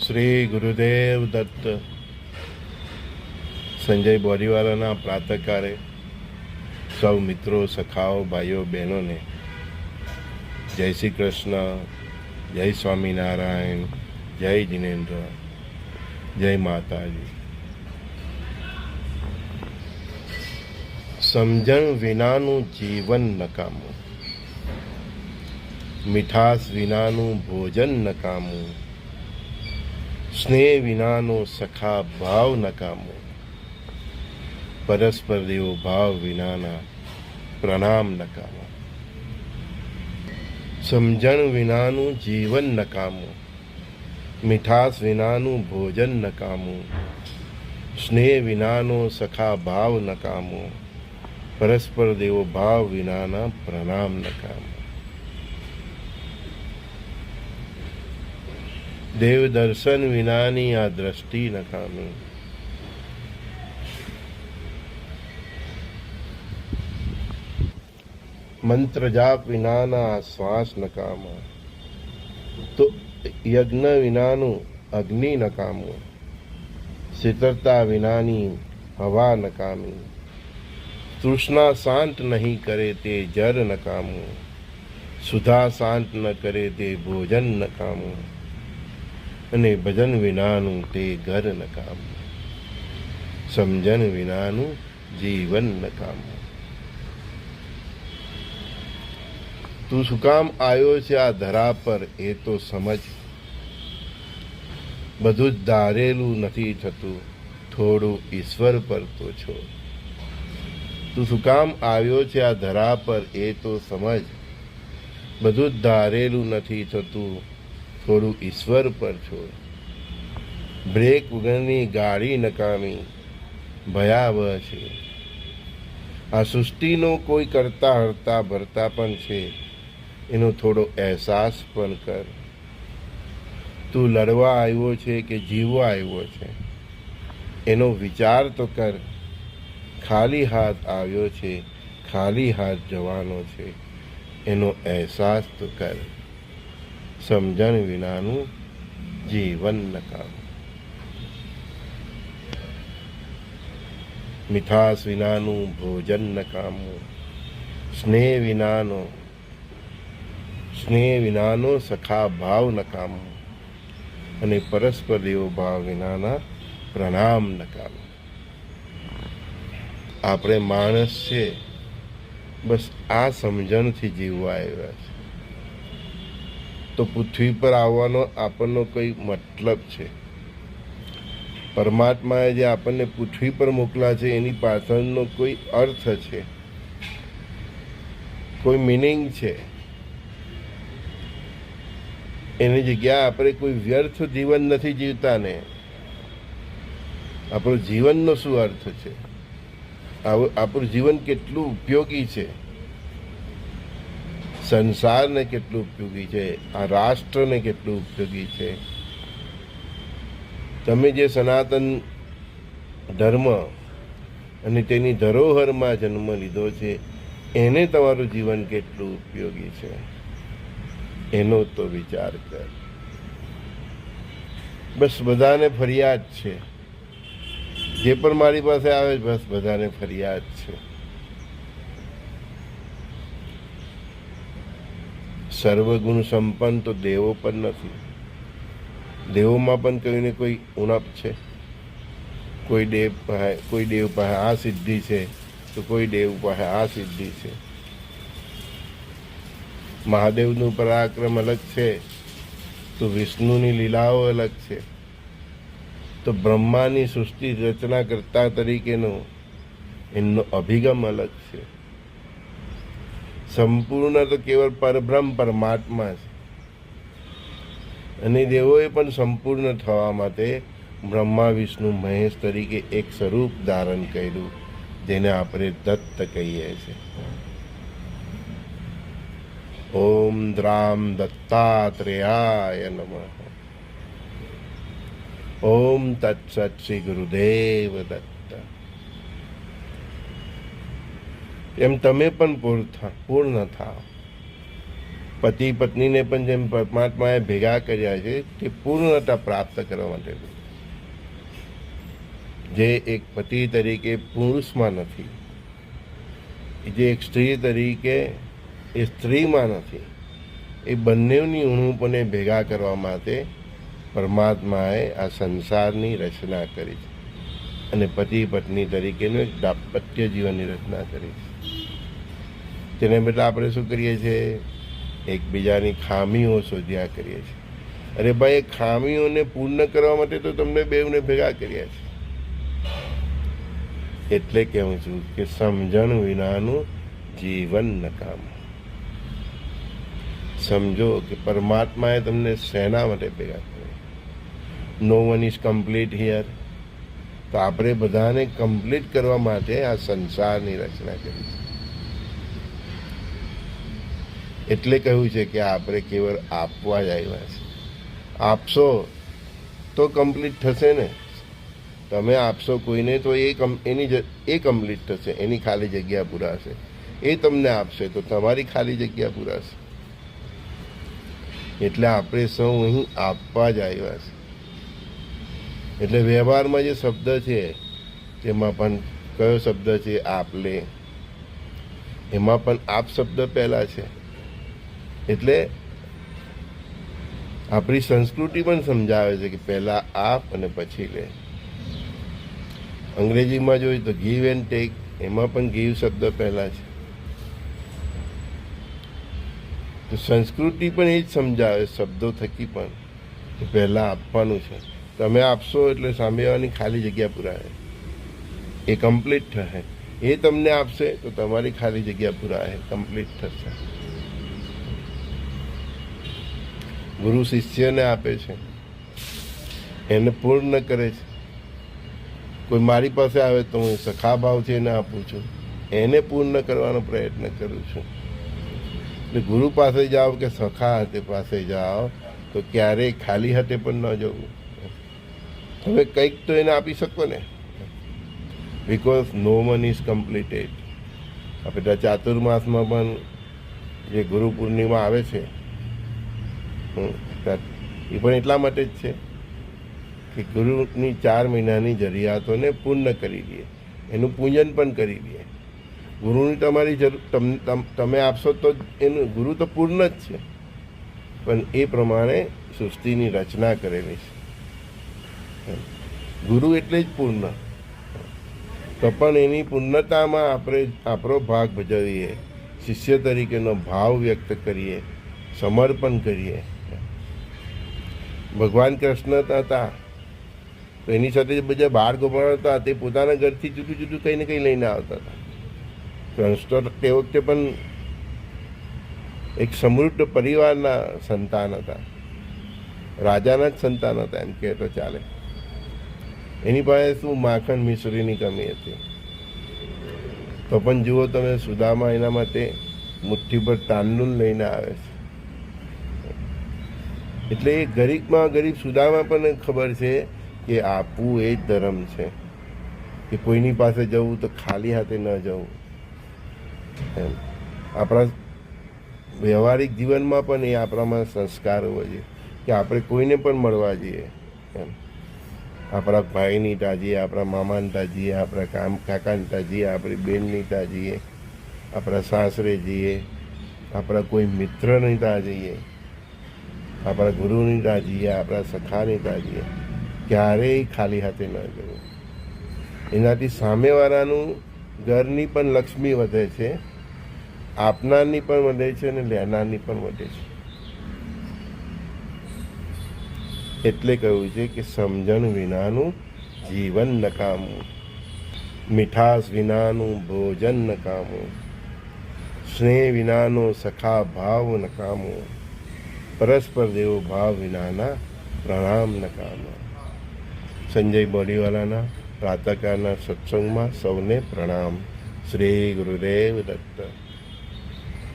શ્રી ગુરુદેવ દત્ત. સંજય બોરીવાલાના પ્રાતઃકાળે સૌ મિત્રો, સખાઓ, ભાઈઓ, બહેનોને જય શ્રી કૃષ્ણ, જય સ્વામિનારાયણ, જય જિનેન્દ્ર, જય માતાજી. સમજણ વિનાનું જીવન નકામું, મીઠાશ વિનાનું ભોજન નકામું, સ્નેહ વિનાનો સખા ભાવ નકામો, પરસ્પર દેવો ભાવ વિનાના પ્રણામ નકામો. સમજણ વિનાનું જીવન નકામું, મીઠાશ વિનાનું ભોજન નકામું, સ્નેહ વિનાનો સખા ભાવ નકામો, પરસ્પર દેવો ભાવ વિનાના પ્રણામ નકામો. દેવ દર્શન વિનાની આ દ્રષ્ટિ નકામી, મંત્ર જાપ વિનાના આ શ્વાસ નકામા, તો યજ્ઞ વિનાનું અગ્નિ નકામું, શીતળતા વિનાની હવા નકામી, તૃષ્ણા શાંત નહીં કરે તે જર નકામું, સુધા શાંત ન કરે તે ભોજન નકામું, અને ભજન વિનાનું તે ઘર નકામું. સમજણ વિનાનું જીવન નકામું. તું શું કામ આવ્યો છે આ ધરા પર એ તો સમજ. બધું જ ધારેલું નથી થતું, થોડું ઈશ્વર પર તો છો. તું શું કામ આવ્યો છે આ ધરા પર એ તો સમજ. બધું જ ધારેલું નથી થતું, થોડું ઈશ્વર પર છોડ. બ્રેક વગરની ગાડી નકામી, ભયાવહ છે. આ સૃષ્ટિનો કોઈ કરતા હરતા ભરતા પણ છે, એનો થોડો અહેસાસ પણ કર. તું લડવા આવ્યો છે કે જીવવા આવ્યો છે, એનો વિચાર તો કર. ખાલી હાથ આવ્યો છે, ખાલી હાથ જવાનો છે, એનો અહેસાસ તો કર. સમજણ વિનાનું જીવન નકામું. મીઠાશ વિનાનું ભોજન નકામું, સ્નેહ વિનાનો સખા ભાવ નકામો, અને પરસ્પર દેવો ભાવ વિનાના પ્રણામ નકામો. આપણે માણસ છે, બસ આ સમજણથી જીવવા આવ્યા છે. તો પૃથ્વી પર આવવાનો આપણનો કોઈ મતલબ છે. પરમાત્માએ જે આપણને પૃથ્વી પર મોકલા છે એની પાછળનો કોઈ અર્થ છે, કોઈ મિનિંગ છે. એની જગ્યાએ આપણે કોઈ વ્યર્થ જીવન નથી જીવતા ને. આપણું જીવનનો શું અર્થ છે, આપણું જીવન કેટલું ઉપયોગી છે, સંસારને કેટલું ઉપયોગી છે, આ રાષ્ટ્રને કેટલું ઉપયોગી છે. તમે જે સનાતન ધર્મ અને તેની ધરોહરમાં જન્મ લીધો છે, એને તમારું જીવન કેટલું ઉપયોગી છે, એનો તો વિચાર કર. બસ બધાને ફરિયાદ છે, જે પણ મારી પાસે આવે બસ બધાને ફરિયાદ છે. સર્વગુણ સંપન્ન તો દેવો પણ નથી. દેવોમાં પણ કોઈને કોઈ ઉણપ છે. કોઈ દેવ પાસે આ સિદ્ધિ છે, તો કોઈ દેવ પાસે આ સિદ્ધિ છે. મહાદેવનું પરાક્રમ અલગ છે, તો વિષ્ણુની લીલાઓ અલગ છે. તો બ્રહ્માની સૃષ્ટિ રચના કરતા તરીકેનો એમનો અભિગમ અલગ છે. સંપૂર્ણ તો કેવળ પરબ્રહ્મ પરમાત્મા છે. અને દેવોએ પણ સંપૂર્ણ થવા માટે બ્રહ્મા વિષ્ણુ મહેશ તરીકે એક સ્વરૂપ ધારણ કર્યું, જેને આપણે દત્ત કહીએ છીએ. ઓમ દ્રામ દત્તાત્રેયાય નમઃ. ઓમ તત્સત શ્રી ગુરુદેવ દત્ત. એમ તમે પણ પૂર્ણ થાઓ. પતિ પત્નીને પણ જેમ પરમાત્માએ ભેગા કર્યા છે તે પૂર્ણતા પ્રાપ્ત કરવા માટે, જે એક પતિ તરીકે પુરુષમાં નથી, જે એક સ્ત્રી તરીકે એ સ્ત્રીમાં નથી, એ બંનેની ઉણુપને ભેગા કરવા માટે પરમાત્માએ આ સંસારની રચના કરી છે અને પતિ પત્ની તરીકેનું એક દાંપત્ય જીવનની રચના કરી છે. તેને બદલે આપણે શું કરીએ છીએ? એકબીજાની ખામીઓ શોધ્યા કરીએ છીએ. અરે ભાઈ, એ ખામીઓને પૂર્ણ કરવા માટે તો તમને બેઉને ભેગા કર્યા છે. એટલે કહું છું કે સમજણ વિનાનું જીવન નકામું. સમજો કે પરમાત્માએ તમને શેના માટે ભેગા કર્યા? નો વન ઇઝ કમ્પ્લીટ હિયર. તો આપણે બધાને કમ્પ્લીટ કરવા માટે આ સંસારની રચના કરી છે. એટલે કહ્યું છે કે આપણે કેવળ આપવા જ આવ્યા છે. આપશો તો કમ્પ્લીટ થશે ને. તમે આપશો કોઈને તો એ કમ્પ્લીટ થશે, એની ખાલી જગ્યા પૂરાશે. એ તમને આપશે તો તમારી ખાલી જગ્યા પૂરાશે. એટલે આપણે સૌ અહીં આપવા જ આવ્યા છે. એટલે વ્યવહારમાં જે શબ્દ છે તેમાં પણ કયો શબ્દ છે? આપલે. એમાં પણ આપ શબ્દ પહેલા છે. એટલે આપણી સંસ્કૃતિ પણ સમજાવે છે કે પહેલા આપ અને પછી લે. અંગ્રેજીમાં જોઈએ તો ગીવ એન્ડ ટેક, એમાં પણ ગીવ શબ્દ પહેલા છે. તો સંસ્કૃતિ પણ એ જ સમજાવે શબ્દો થકી પણ કે પહેલાં આપવાનું છે. તમે આપશો એટલે સામેવાળાની ખાલી જગ્યા પૂરાય, એ કમ્પ્લીટ થશે. એ તમને આપશે તો તમારી ખાલી જગ્યા પૂરાય, કમ્પ્લીટ થશે. ગુરુ શિષ્યને આપે છે, એને પૂર્ણ કરે છે. કોઈ મારી પાસે આવે તો હું સખા ભાવથી એને આપું છું, એને પૂર્ણ કરવાનો પ્રયત્ન કરું છું. એટલે ગુરુ પાસે જાઓ કે સખા હાથે પાસે જાઓ તો ક્યારેય ખાલી હાથે પણ ન જવું. તમે કંઈક તો એને આપી શકો ને. Because no one is completed. આપણે ચાતુર્માસમાં પણ જે ગુરુ પૂર્ણિમા આવે છે એ પણ એટલા માટે જ છે કે ગુરુની 4 મહિનાની જરૂરિયાતોને પૂર્ણ કરી દઈએ, એનું પૂજન પણ કરી દઈએ. ગુરુની તમારી જરૂર તમે આપશો તો એનું ગુરુ તો પૂર્ણ જ છે, પણ એ પ્રમાણે સૃષ્ટિની રચના કરેલી છે. ગુરુ એટલે જ પૂર્ણ. તો પણ એની પૂર્ણતામાં આપણે આપણો ભાગ ભજવીએ, શિષ્ય તરીકેનો ભાવ વ્યક્ત કરીએ, સમર્પણ કરીએ. ભગવાન કૃષ્ણ હતા તો એની સાથે બધા બાળ ગોપાળ હતા, તે પોતાના ઘરથી જુદું જુદું કંઈ ને કંઈ લઈને આવતા હતા. કૃષ્ણ તે વખતે પણ એક સમૃદ્ધ પરિવારના સંતાન હતા, રાજાના જ સંતાન હતા એમ કહે તો ચાલે. એની પાસે શું માખણ મિશ્રીની કમી હતી, તો પણ જુઓ તમે સુદામા એના માટે મુઠ્ઠીભર તાંડુલ લઈને આવે છે. એટલે એ ગરીબમાં ગરીબ સુદામા પણ ખબર છે કે આપવું એ જ ધર્મ છે, કે કોઈની પાસે જવું તો ખાલી હાથે ન જવું. એમ આપણા વ્યવહારિક જીવનમાં પણ એ આપણામાં સંસ્કાર હોવો જોઈએ કે આપણે કોઈને પણ મળવા જઈએ. એમ આપણા ભાઈની તાજીએ, આપણા મામાની તાજીએ, આપણા કાકાની તાજીએ, આપણી બેનની તાજીએ, આપણા સાસરે જઈએ, આપણા કોઈ મિત્રની તાજીએ, આપણા ગુરુની તાજીએ, આપણા સખાની તાજીએ, ક્યારેય ખાલી હાથે ન જવું. એનાથી સામેવાળાનું ઘરની પણ લક્ષ્મી વધે છે, આપનારની પણ વધે છે અને લેનારની પણ વધે છે. એટલે કહ્યું છે કે સમજણ વિનાનું જીવન નકામું, મીઠાશ વિનાનું ભોજન નકામું, સ્નેહ વિનાનો સખા ભાવ નકામો, પરસ્પર દેવો ભાવ વિનાના પ્રણામ નકામા. સંજય બોરીવાલાના પ્રાતઃકાળના સત્સંગમાં સૌને પ્રણામ. શ્રી ગુરુદેવ દત્ત.